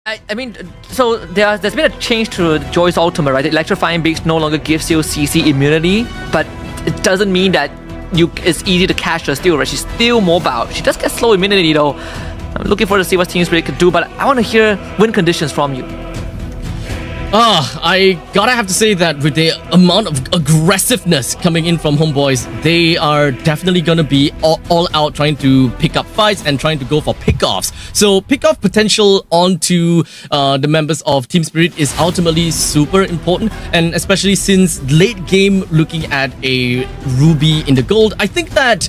I mean, so there's been a change to Joy's ultimate, right? The electrifying beaks no longer gives you CC immunity, but it doesn't mean that it's easy to catch her still, right? She's still mobile. She does get slow immunity though. I'm looking forward to see what Team Spirit could do, but I want to hear win conditions from you. I gotta have to say that with the amount of aggressiveness coming in from Homebois, they are definitely gonna be all out trying to pick up fights and trying to go for pickoffs. So pickoff potential onto the members of Team Spirit is ultimately super important, and especially since late game looking at a Ruby in the gold, I think that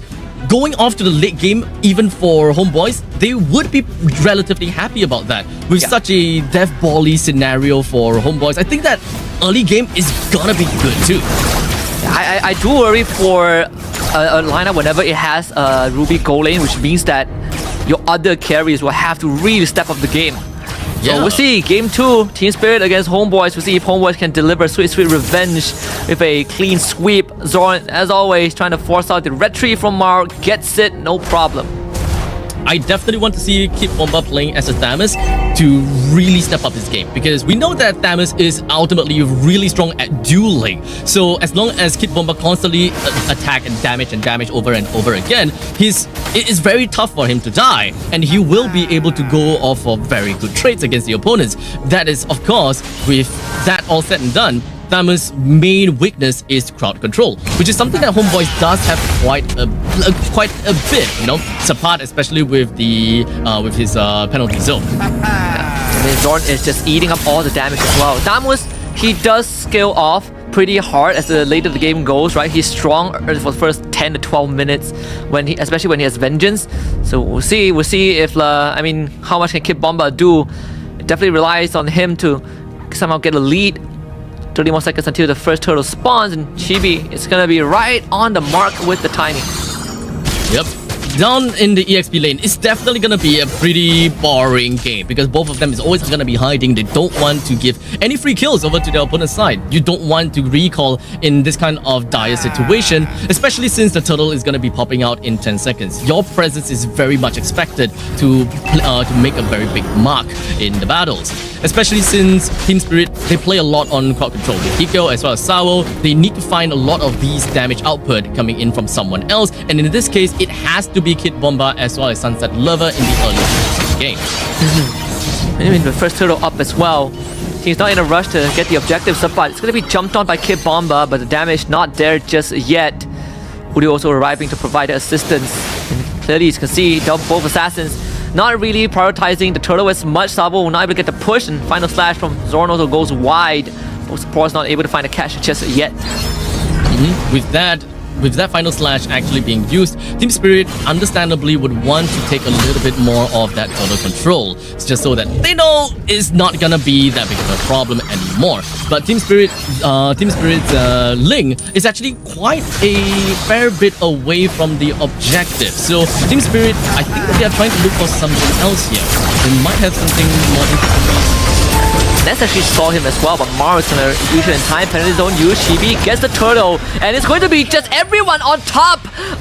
going off to the late game, even for Homebois, they would be relatively happy about that. With such a death bally scenario for Homebois, I think that early game is gonna be good too. I do worry for a lineup whenever it has a Ruby gold lane, which means that your other carries will have to really step up the game. So we'll see, game 2, Team Spirit against Homebois. We'll see if Homebois can deliver sweet revenge with a clean sweep. Zorn, as always, trying to force out the retrieve from Maro, gets it, no problem. I definitely want to see Kid Bomba playing as a Thamus to really step up his game, because we know that Thamus is ultimately really strong at dueling. So as long as Kid Bomba constantly attack and damage over and over again, it is very tough for him to die, and he will be able to go off of very good trades against the opponents. That is, of course, with that all said and done, Thamus' main weakness is crowd control, which is something that Homebois does have quite a bit, you know, apart especially with his penalty zone. I mean, Zorn is just eating up all the damage as well. Thamus, he does scale off pretty hard as the later the game goes, right? He's strong for the first 10 to 12 minutes especially when he has vengeance. So we'll see if how much can Kid Bomba do? It definitely relies on him to somehow get a lead. 30 more seconds until the first turtle spawns, and Chibi is gonna be right on the mark with the timing. Yep. Down in the EXP lane, it's definitely gonna be a pretty boring game, because both of them is always gonna be hiding. They don't want to give any free kills over to their opponent's side. You don't want to recall in this kind of dire situation, especially since the turtle is gonna be popping out in 10 seconds. Your presence is very much expected to make a very big mark in the battles. Especially since Team Spirit, they play a lot on crowd control. With Hiko as well as Sawo, they need to find a lot of these damage output coming in from someone else, and in this case, it has to be Kid Bomba as well as Sunset Lover in the early stages of the game. I mean, the first turtle up as well. He's not in a rush to get the objectives up, but it's going to be jumped on by Kid Bomba, but the damage not there just yet. Udio also arriving to provide assistance. And clearly, you can see both assassins not really prioritizing the turtle as much. Sabo will not able to get the push, and final slash from Zorn also goes wide. Both supports not able to find a catch just yet. With that final slash actually being used, Team Spirit understandably would want to take a little bit more of that turtle control, just so that they know it's not gonna be that big of a problem anymore. But Team Spirit's Ling is actually quite a fair bit away from the objective. So Team Spirit, I think that they are trying to look for something else here. They might have something more interesting. Ness actually saw him as well, but Maro is gonna use it in time. Penalty zone use. Chibi gets the turtle, and it's going to be just everyone on top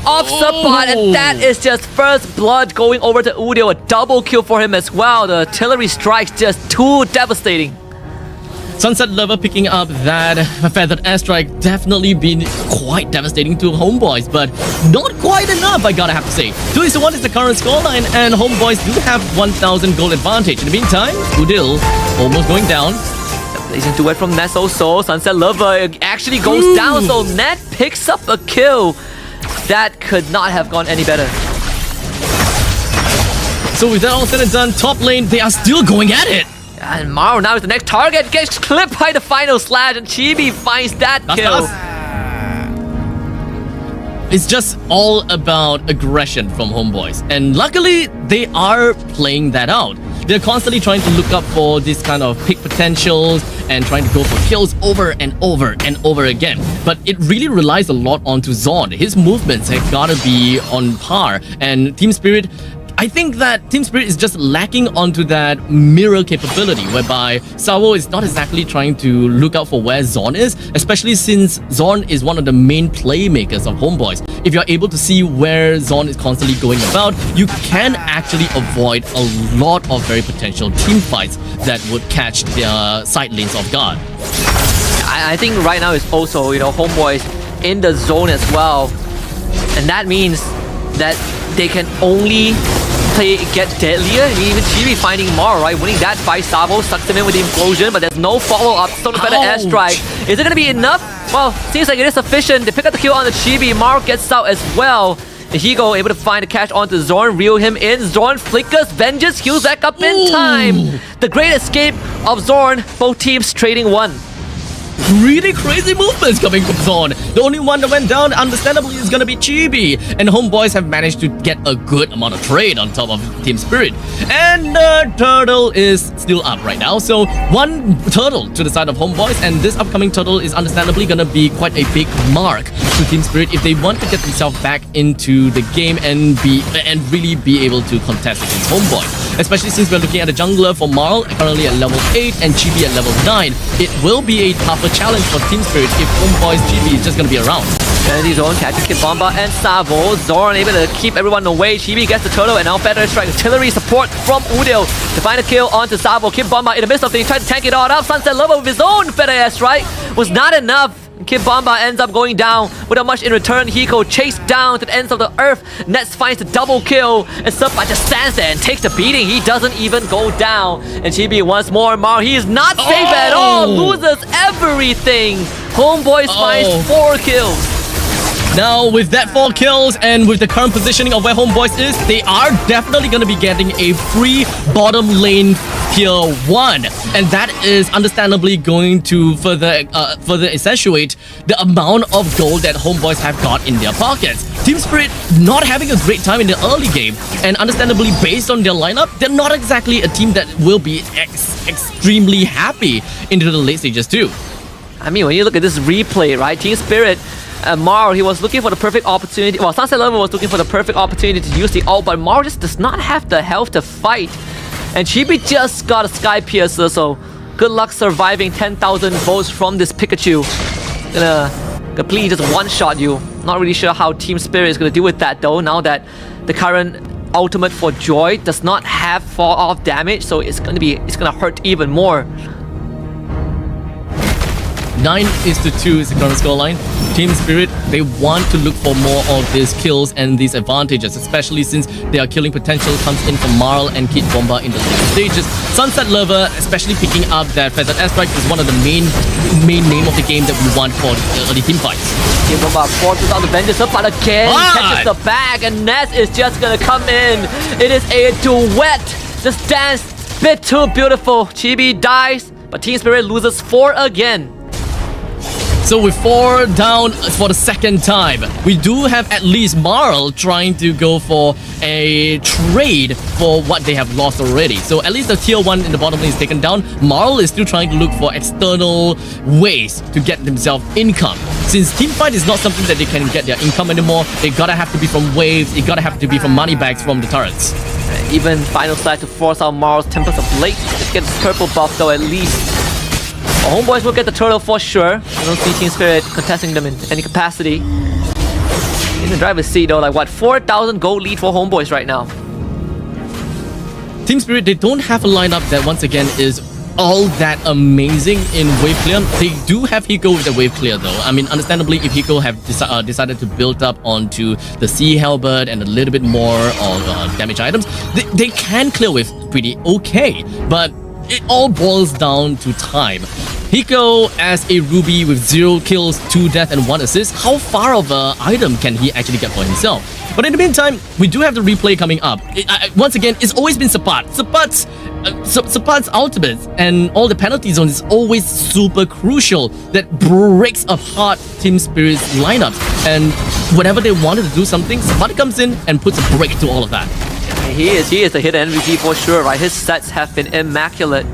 of Support, and that is just first blood going over to Udio. A double kill for him as well. The artillery strikes just too devastating. Sunset Lover picking up that feathered airstrike definitely been quite devastating to Homebois, but not quite enough, I gotta have to say. 2-1 is the current scoreline, and Homebois do have 1,000 gold advantage. In the meantime, Udil almost going down. Blazing duet from Ness also. Sunset Lover actually goes down, so Net picks up a kill. That could not have gone any better. So with that all said and done, top lane, they are still going at it. And Maro now is the next target, gets clipped by the final slash, and Chibi finds that kill. It's just all about aggression from Homebois, and luckily they are playing that out. They're constantly trying to look up for this kind of pick potentials and trying to go for kills over and over and over again. But it really relies a lot onto Zorn. His movements have gotta be on par, and Team Spirit, I think that Team Spirit is just lacking onto that mirror capability, whereby Savo is not exactly trying to look out for where Zorn is, especially since Zorn is one of the main playmakers of Homebois. If you're able to see where Zorn is constantly going about, you can actually avoid a lot of very potential team fights that would catch their side lanes off guard. I think right now it's also, Homeboys in the zone as well. And that means that they can only get deadlier. Even Chibi finding Mar, right? Winning that fight. Savo sucks him in with the implosion, but there's no follow-up. Still a better airstrike. Is it going to be enough? Well, seems like it is sufficient. They pick up the kill on the Chibi. Mar gets out as well. And Higo able to find the catch onto Zorn, reel him in. Zorn flickers, vengeance, heals back up in time. The great escape of Zorn, both teams trading one. Really crazy movements coming from Zorn. The only one that went down, understandably, is gonna be Chibi. And Homeboys have managed to get a good amount of trade on top of Team Spirit. And the turtle is still up right now. So one turtle to the side of Homeboys, and this upcoming turtle is understandably gonna be quite a big mark to Team Spirit if they want to get themselves back into the game and really be able to contest against Homeboys. Especially since we're looking at a jungler for Marl, currently at level 8 and Chibi at level 9. It will be a tougher challenge for Team Spirit if Homeboy's Chibi is just gonna be around. Energy Zone catching Kid Bomba and Savo. Zorn able to keep everyone away. Chibi gets the turtle and now Feather Strike artillery support from Udil to find a kill onto Savo. Kid Bomba in the midst of things trying to tank it all up. Sunset Lover with his own Feather Strike was not enough. Kid Bomba ends up going down without much in return. Hiko chased down to the ends of the earth. Nets finds the double kill. And Subba just stands there and takes the beating. He doesn't even go down. And Chibi once more. Mar, he is not safe at all. Loses everything. Homeboys finds 4 kills. Now, with that 4 kills and with the current positioning of where Homeboys is, they are definitely going to be getting a free bottom lane tier 1. And that is understandably going to further accentuate the amount of gold that Homeboys have got in their pockets. Team Spirit not having a great time in the early game, and understandably based on their lineup, they're not exactly a team that will be extremely happy into the late stages too. I mean, when you look at this replay, right? Team Spirit, Mar, he was looking for the perfect opportunity. Well, Sunset Lover was looking for the perfect opportunity to use the ult, but Mar just does not have the health to fight. And Chibi just got a Sky Piercer, so good luck surviving 10,000 volts from this Pikachu. Gonna completely just one-shot you. Not really sure how Team Spirit is gonna deal with that though, now that the current ultimate for Joy does not have fall-off damage, so it's gonna hurt even more. 9-2 is the current scoreline. Team Spirit, they want to look for more of these kills and these advantages, especially since their killing potential comes in from Marl and Kid Bomba in the later stages. Sunset Lover, especially picking up that Feathered Airstrike, is one of the main name of the game that we want for the early team fights. Kid Bomba forces out the vengeance up, but again catches the bag, and Ness is just gonna come in. It is a duet. Just dance, bit too beautiful. Chibi dies, but Team Spirit loses 4 again. So with 4 down for the second time, we do have at least Marl trying to go for a trade for what they have lost already. So at least the tier 1 in the bottom lane is taken down. Marl is still trying to look for external ways to get themselves income. Since teamfight is not something that they can get their income anymore, it gotta have to be from waves, it gotta have to be from money bags from the turrets. Even Final Slash to force out Marl's Tempest of Blade. Just get this purple buff though at least. Homeboys will get the turtle for sure. I don't see Team Spirit contesting them in any capacity. In the driver's seat though, like what, 4,000 gold lead for Homeboys right now. Team Spirit, they don't have a lineup that once again is all that amazing in wave clear. They do have Hiko with the wave clear though. I mean, understandably, if Hiko have decided to build up onto the Sea Halberd and a little bit more of damage items, they can clear with pretty okay. But it all boils down to time. Hiko as a Ruby with 0 kills, 2 deaths and 1 assist, how far of an item can he actually get for himself? But in the meantime, we do have the replay coming up. Once again, it's always been Sapat. Sapat's ultimate and all the penalty zones is always super crucial. That breaks apart Team Spirit's lineups. And whenever they wanted to do something, Sapat comes in and puts a break to all of that. He is the hidden MVP for sure, right? His sets have been immaculate.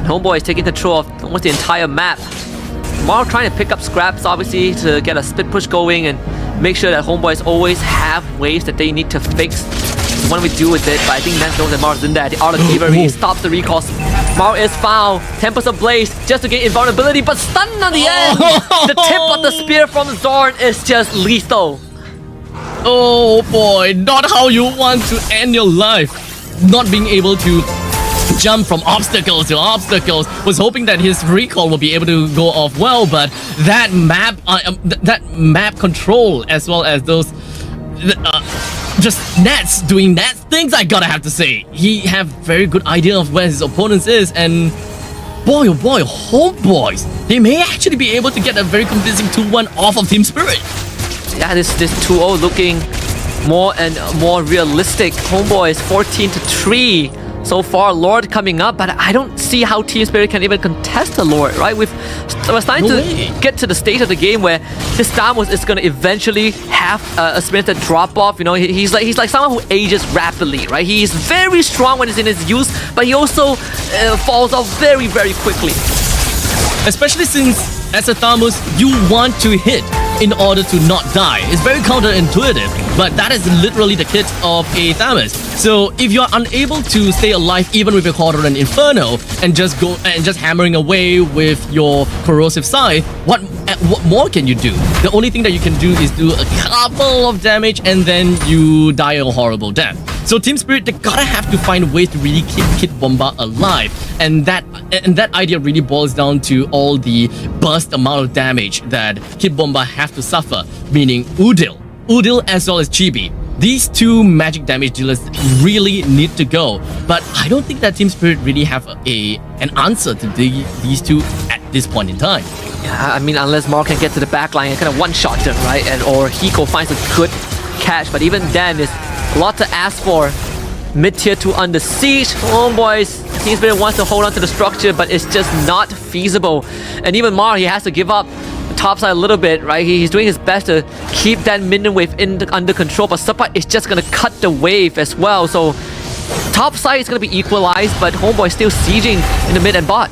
Homeboy is taking control of almost the entire map. Marl trying to pick up scraps, obviously, to get a split push going and make sure that Homeboys always have waves that they need to fix. what do we do with it? But I think Nance knows that Mars in there. The Art of Fever, he stops the recalls. Mars is found. Tempest Ablaze just to get invulnerability, but stunned on the end. The tip of the spear from Zorn is just lethal. Oh boy, not how you want to end your life. Not being able to jump from obstacles to obstacles. Was hoping that his recall will be able to go off well, but that map control as well as those just Nats doing Nats things, I gotta have to say, he have very good idea of where his opponents is, and boy oh boy, Homebois, they may actually be able to get a very convincing 2-1 off of Team Spirit. Yeah, this 2-0 looking more and more realistic. Homebois 14-3 so far. Lord coming up, but I don't see how Team Spirit can even contest the Lord, right? We're starting to get to the stage of the game where this Stamos is going to eventually have a sprinter drop off. You know, he's like someone who ages rapidly, right? He's very strong when he's in his youth, but he also falls off very, very quickly. Especially since as a Thamus, you want to hit in order to not die. It's very counterintuitive, but that is literally the kit of a Thamus. So if you're unable to stay alive even with your Quadrant Inferno and just go and just hammering away with your corrosive scythe, what more can you do? The only thing that you can do is do a couple of damage and then you die a horrible death. So Team Spirit, they gotta have to find ways to really keep Kit Bomba alive, and that idea really boils down to all the burst amount of damage that Kit Bomba have to suffer, meaning Udil as well as Chibi. These two magic damage dealers really need to go, but I don't think that Team Spirit really have an answer to these two at this point in time. Yeah, I mean, unless Mark can get to the back line and kind of one-shot them, right? Or Hiko finds a good catch, but even then, it's a lot to ask for. Mid-tier 2 under siege. Homebois, Team Spirit wants to hold on to the structure, but it's just not feasible. And even Mar, he has to give up the top side a little bit, right? He's doing his best to keep that minion wave under control, but Setback is just gonna cut the wave as well. So top side is gonna be equalized, but Homeboy still sieging in the mid and bot.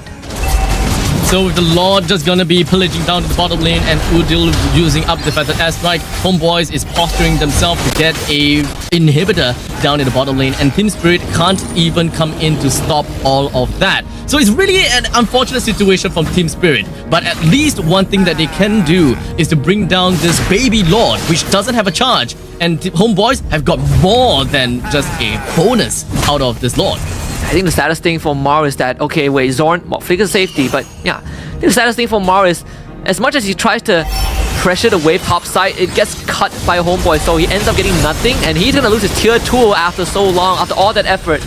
So with the Lord just gonna be pillaging down to the bottom lane and Udil using up the feathered airstrike, Homebois is posturing themselves to get a inhibitor down in the bottom lane, and Team Spirit can't even come in to stop all of that. So it's really an unfortunate situation from Team Spirit, but at least one thing that they can do is to bring down this baby Lord, which doesn't have a charge, and Homebois have got more than just a bonus out of this Lord. I think the saddest thing for Mar is that, okay, wait, Zorn, well, figure safety, but yeah, I think the saddest thing for Mar is, as much as he tries to pressure the wave top side, it gets cut by Homeboy, so he ends up getting nothing, and he's gonna lose his tier 2 after so long, after all that effort.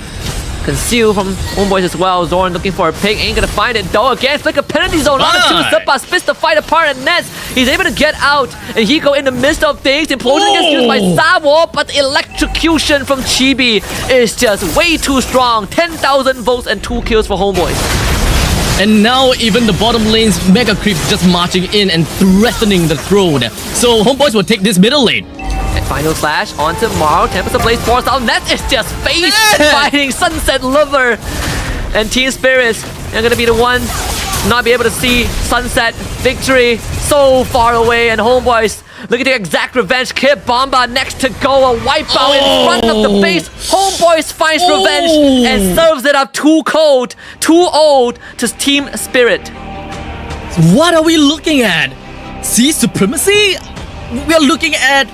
Conceal from Homeboys as well. Zorn looking for a pick, ain't gonna find it though. Again, flick a penalty zone on the two. Seppa splits the fight apart, and Nets, he's able to get out, and he go in the midst of things. Implosion gets used by Savo, but the electrocution from Chibi is just way too strong. 10,000 votes and 2 kills for Homeboys. And now even the bottom lane's mega creep just marching in and threatening the throne. So Homeboys will take this middle lane. And final slash onto Maro. Tempest Ablaze forced out. Nets is just face fighting Sunset Lover. And Team Spirits are gonna be the one not be able to see Sunset victory so far away. And Homeboys looking to exact revenge. Kid Bomba next to go. A wipeout in front of the base. Homeboys finds revenge and serves it up too cold, too old to Team Spirit. What are we looking at? Sea supremacy? We are looking at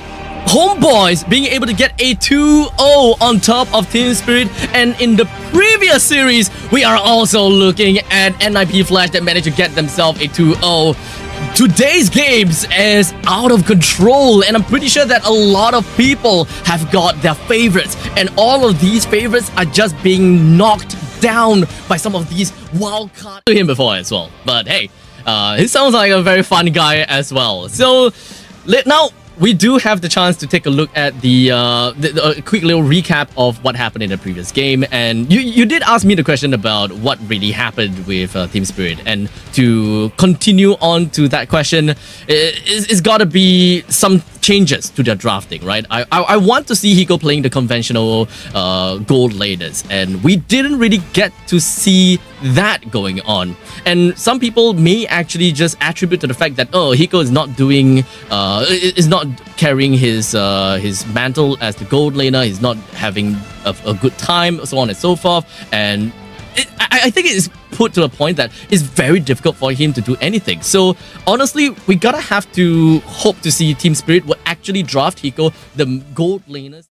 Homeboys being able to get a 2-0 on top of Team Spirit, and in the previous series we are also looking at NIP Flash that managed to get themselves a 2-0. Today's games is out of control, and I'm pretty sure that a lot of people have got their favorites, and all of these favorites are just being knocked down by some of these wild cards to him before as well. But hey, he sounds like a very fun guy as well. So now we do have the chance to take a look at the quick little recap of what happened in the previous game. And you did ask me the question about what really happened with Team Spirit. And to continue on to that question, it's got to be some changes to their drafting, right? I want to see Hiko playing the conventional gold laders, and we didn't really get to see that going on. And some people may actually just attribute to the fact that, oh, Hiko is not doing carrying his mantle as the gold laner. He's not having a good time, so on and so forth. And I think it is put to a point that it's very difficult for him to do anything. So honestly, we gotta have to hope to see Team Spirit will actually draft Hiko, the gold laners.